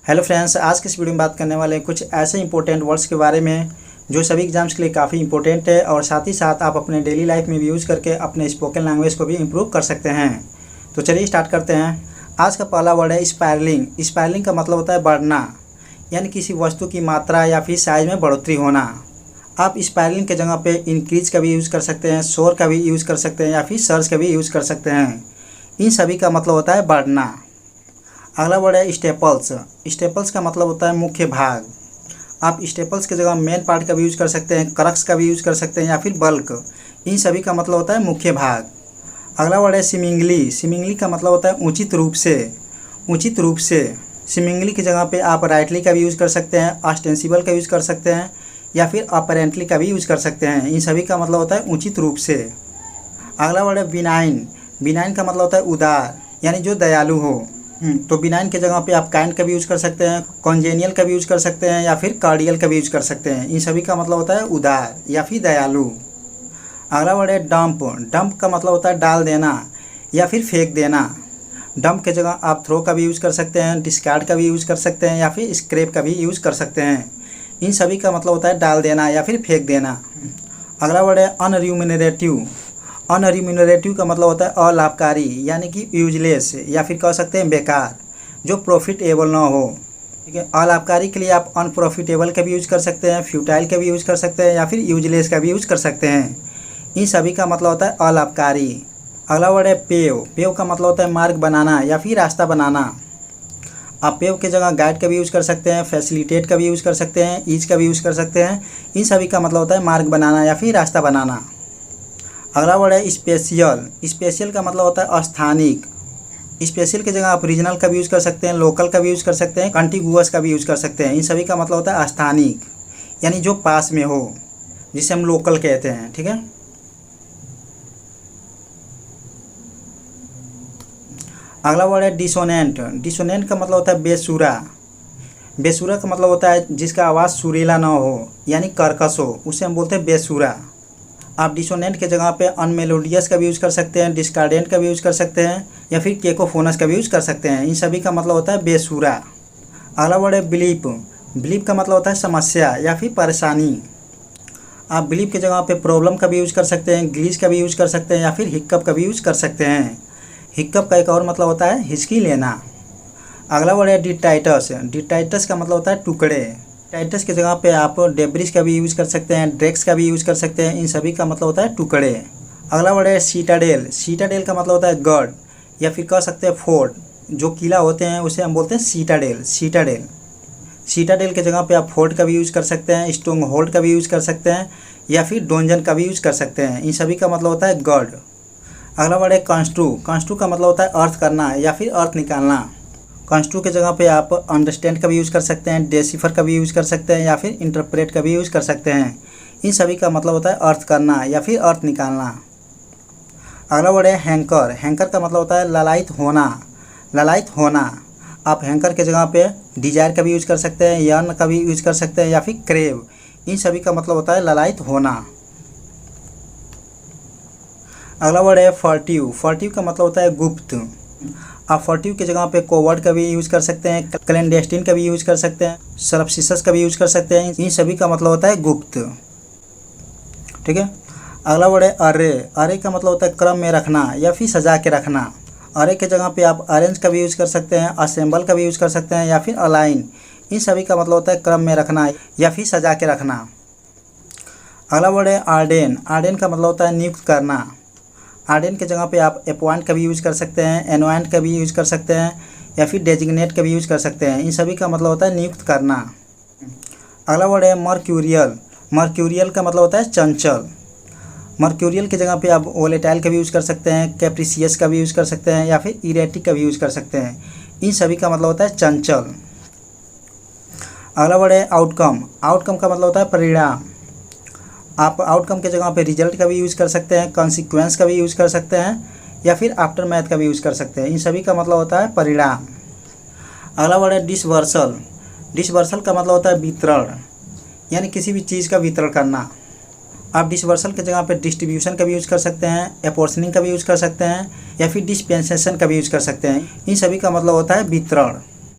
Hello friends, आज के इस वीडियो में बात करने वाले हैं कुछ ऐसे इंपॉर्टेंट वर्ड्स के बारे में जो सभी एग्जाम्स के लिए काफ़ी इंपॉर्टेंट है और साथ ही साथ आप अपने डेली लाइफ में भी यूज़ करके अपने स्पोकन लैंग्वेज को भी इम्प्रूव कर सकते हैं। तो चलिए स्टार्ट करते हैं। आज का पहला वर्ड है स्पायरलिंग। स्पायरलिंग का मतलब होता है बढ़ना, यानी किसी वस्तु की मात्रा या फिर साइज में बढ़ोतरी होना। आप स्पायरलिंग के जगह पे इंक्रीज का भी यूज़ कर सकते हैं, सोर का भी यूज़ कर सकते हैं या फिर सर्ज का भी यूज़ कर सकते हैं। इन सभी का मतलब होता है बढ़ना। अगला वर्ड है स्टेपल्स। स्टेपल्स का मतलब होता है मुख्य भाग। आप स्टेपल्स की जगह मेन पार्ट का भी यूज़ कर सकते हैं, क्रक्स का भी यूज़ कर सकते हैं या फिर बल्क। इन सभी का मतलब होता है मुख्य भाग। अगला वर्ड है सीमिंगली। सीमिंगली का मतलब होता है उचित रूप से। उचित रूप से सीमिंगली की जगह पे आप राइटली का भी यूज़ कर सकते हैं, ऑस्टेंसिबल का यूज़ कर सकते हैं या फिर अपरेंटली का भी यूज़ कर सकते हैं। इन सभी का मतलब होता है उचित रूप से। अगला वर्ड है बिनाइन। बिनाइन का मतलब होता है उदार, यानी जो दयालु हो। तो बिनाइन के जगह पे आप काइंड का भी यूज़ कर सकते हैं, कॉन्जेनियल का भी यूज़ कर सकते हैं या फिर कार्डियल का भी यूज़ कर सकते हैं। इन सभी का मतलब होता है उदार या फिर दयालु। अगला वर्ड है डंप। डंप का मतलब होता है डाल देना या फिर फेंक देना। डंप के जगह आप थ्रो का भी यूज़ कर सकते हैं, डिस्कार्ड का भी यूज़ कर सकते हैं या फिर स्क्रैप का भी यूज़ कर सकते हैं। इन सभी का मतलब होता है डाल देना या फिर फेंक देना। अगला वर्ड है अनरिम्यूनरेटिव। अनरिम्यूनरेटिव का मतलब होता है अलाभकारी, यानी कि यूजलेस या फिर कह सकते हैं बेकार, जो प्रॉफिटेबल ना हो। ठीक है, अलाभकारी के लिए आप अनप्रॉफिटेबल का भी यूज़ कर सकते हैं, फ्यूटाइल का भी यूज़ कर सकते हैं या फिर यूजलेस का भी यूज़ कर सकते हैं। इन सभी का मतलब होता है अलाभकारी। अगला वर्ड है पेव। पेव का मतलब होता है मार्ग बनाना या फिर रास्ता बनाना। आप पेव के जगह गाइड का भी यूज़ कर सकते हैं, फैसिलिटेट का भी यूज़ कर सकते हैं, ईज का भी यूज़ कर सकते हैं। इन सभी का मतलब होता है मार्ग बनाना या फिर रास्ता बनाना। अगला वर्ड है स्पेशियल। स्पेशल का मतलब होता है स्थानिक। स्पेशल की जगह आप रीजनल का भी यूज़ कर सकते हैं, लोकल का भी यूज़ कर सकते हैं, कंटिगुअस का भी यूज़ कर सकते हैं। इन सभी का मतलब होता है स्थानिक, यानी जो पास में हो, जिसे हम लोकल कहते हैं। ठीक है। अगला वर्ड है डिसोनेंट। डिसोनेंट का मतलब होता है बेसुरा। बेसुरा का मतलब होता है जिसका आवाज़ सुरीला ना हो, यानी कर्कश हो, उसे हम बोलते हैं बेसुरा। आप डिसोनेंट के जगह पे अनमेलोडियस का भी यूज़ कर सकते हैं, डिस्कार्डेंट का भी यूज़ कर सकते हैं या फिर केकोफोनस का भी यूज़ कर सकते हैं। इन सभी का मतलब होता है बेसुरा। अगला वर्ड है बिलीप। बिलीप का मतलब होता है समस्या या फिर परेशानी। आप बिलीप के जगह पे प्रॉब्लम का भी यूज़ कर सकते हैं, ग्लीच का भी यूज़ कर सकते हैं या फिर हिक्कप का भी यूज़ कर सकते हैं। हिक्कप का एक और मतलब होता है हिचकी लेना। अगला वर्ड है डिटाइटस। डिटाइटस का मतलब होता है टुकड़े। टाइटस की जगह पे आप डेब्रिस का भी यूज़ कर सकते हैं, ड्रेक्स का भी यूज़ कर सकते हैं। इन सभी का मतलब होता है टुकड़े। अगला वर्ड है सीटाडेल। सीटाडेल का मतलब होता है गढ़ या फिर कह सकते हैं फोर्ट। जो किला होते हैं उसे हम बोलते हैं सीटाडेल। सीटाडेल सीटाडेल के जगह पे आप फोर्ट का भी यूज़ कर सकते हैं, स्ट्रॉन्ग होल्ड का भी यूज़ कर सकते हैं या फिर डोंजन का भी यूज़ कर सकते हैं। इन सभी का मतलब होता है गढ़। अगला वर्ड है कंस्ट्रू। कंस्ट्रू का मतलब होता है अर्थ करना या फिर अर्थ निकालना। कंस्ट्रू के जगह पे आप अंडरस्टैंड का भी यूज़ कर सकते हैं, डेसिफर का भी यूज़ कर सकते हैं या फिर इंटरप्रेट का भी यूज़ कर सकते हैं। इन सभी का मतलब होता है अर्थ करना या फिर अर्थ निकालना। अगला वर्ड है हैंकर। हैंकर का मतलब होता है ललायित होना। ललायित होना। आप हैंकर के जगह पे डिजायर का भी यूज़ कर सकते हैं, यर्न का भी यूज़ कर सकते हैं या फिर क्रेव। इन सभी का मतलब होता है ललायित होना। अगला वर्ड है फर्टिव। फर्टिव का मतलब होता है गुप्त। आप फर्टिव की जगह पे कोवर्ट का भी यूज़ कर सकते हैं, क्लैंडेस्टीन का भी यूज़ कर सकते हैं, सरप्सिसस का भी यूज़ कर सकते हैं। इन सभी का मतलब होता है गुप्त। ठीक है। अगला वर्ड है अरे। अरे का मतलब होता है क्रम में रखना या फिर सजा के रखना। अरे के जगह पे आप अरेंज का भी यूज़ कर सकते हैं, असेंबल का भी यूज़ कर सकते हैं या फिर अलाइन। इन सभी का मतलब होता है क्रम में रखना या फिर सजा के रखना। अगला वर्ड है आर्डेन। आर्डेन का मतलब होता है नियुक्त करना। आर्डेन के जगह पे आप अपॉइंट का भी यूज़ कर सकते हैं, एनवाइंट का भी यूज़ कर सकते हैं या फिर डेजिग्नेट का भी यूज़ कर सकते हैं। इन सभी का मतलब होता है नियुक्त करना। अगला वर्ड है मर्क्यूरियल। मर्क्यूरियल का मतलब होता है चंचल। मर्क्यूरियल की जगह पे आप वोलेटाइल का भी यूज़ कर सकते हैं, कैप्रिसियस का भी यूज़ कर सकते हैं या फिर इरेटिक का भी यूज़ कर सकते हैं। इन सभी का मतलब होता है चंचल। अगला वर्ड है आउटकम। आउटकम का मतलब होता है परिणाम। आप आउटकम के जगह पे रिजल्ट का भी यूज़ कर सकते हैं, कॉन्सिक्वेंस का भी यूज़ कर सकते हैं या फिर आफ्टर मैथ का भी यूज़ कर सकते हैं। इन सभी का मतलब होता है परिणाम। अगला वर्ड है डिसवर्सल। डिसवर्सल का मतलब होता है वितरण, यानी किसी भी चीज़ का वितरण करना। आप डिसवर्सल के जगह पे डिस्ट्रीब्यूशन का भी यूज़ कर सकते हैं, अपोर्शनिंग का भी यूज़ कर सकते हैं या फिर डिस्पेंसेशन का भी यूज़ कर सकते हैं। इन सभी का मतलब होता है वितरण।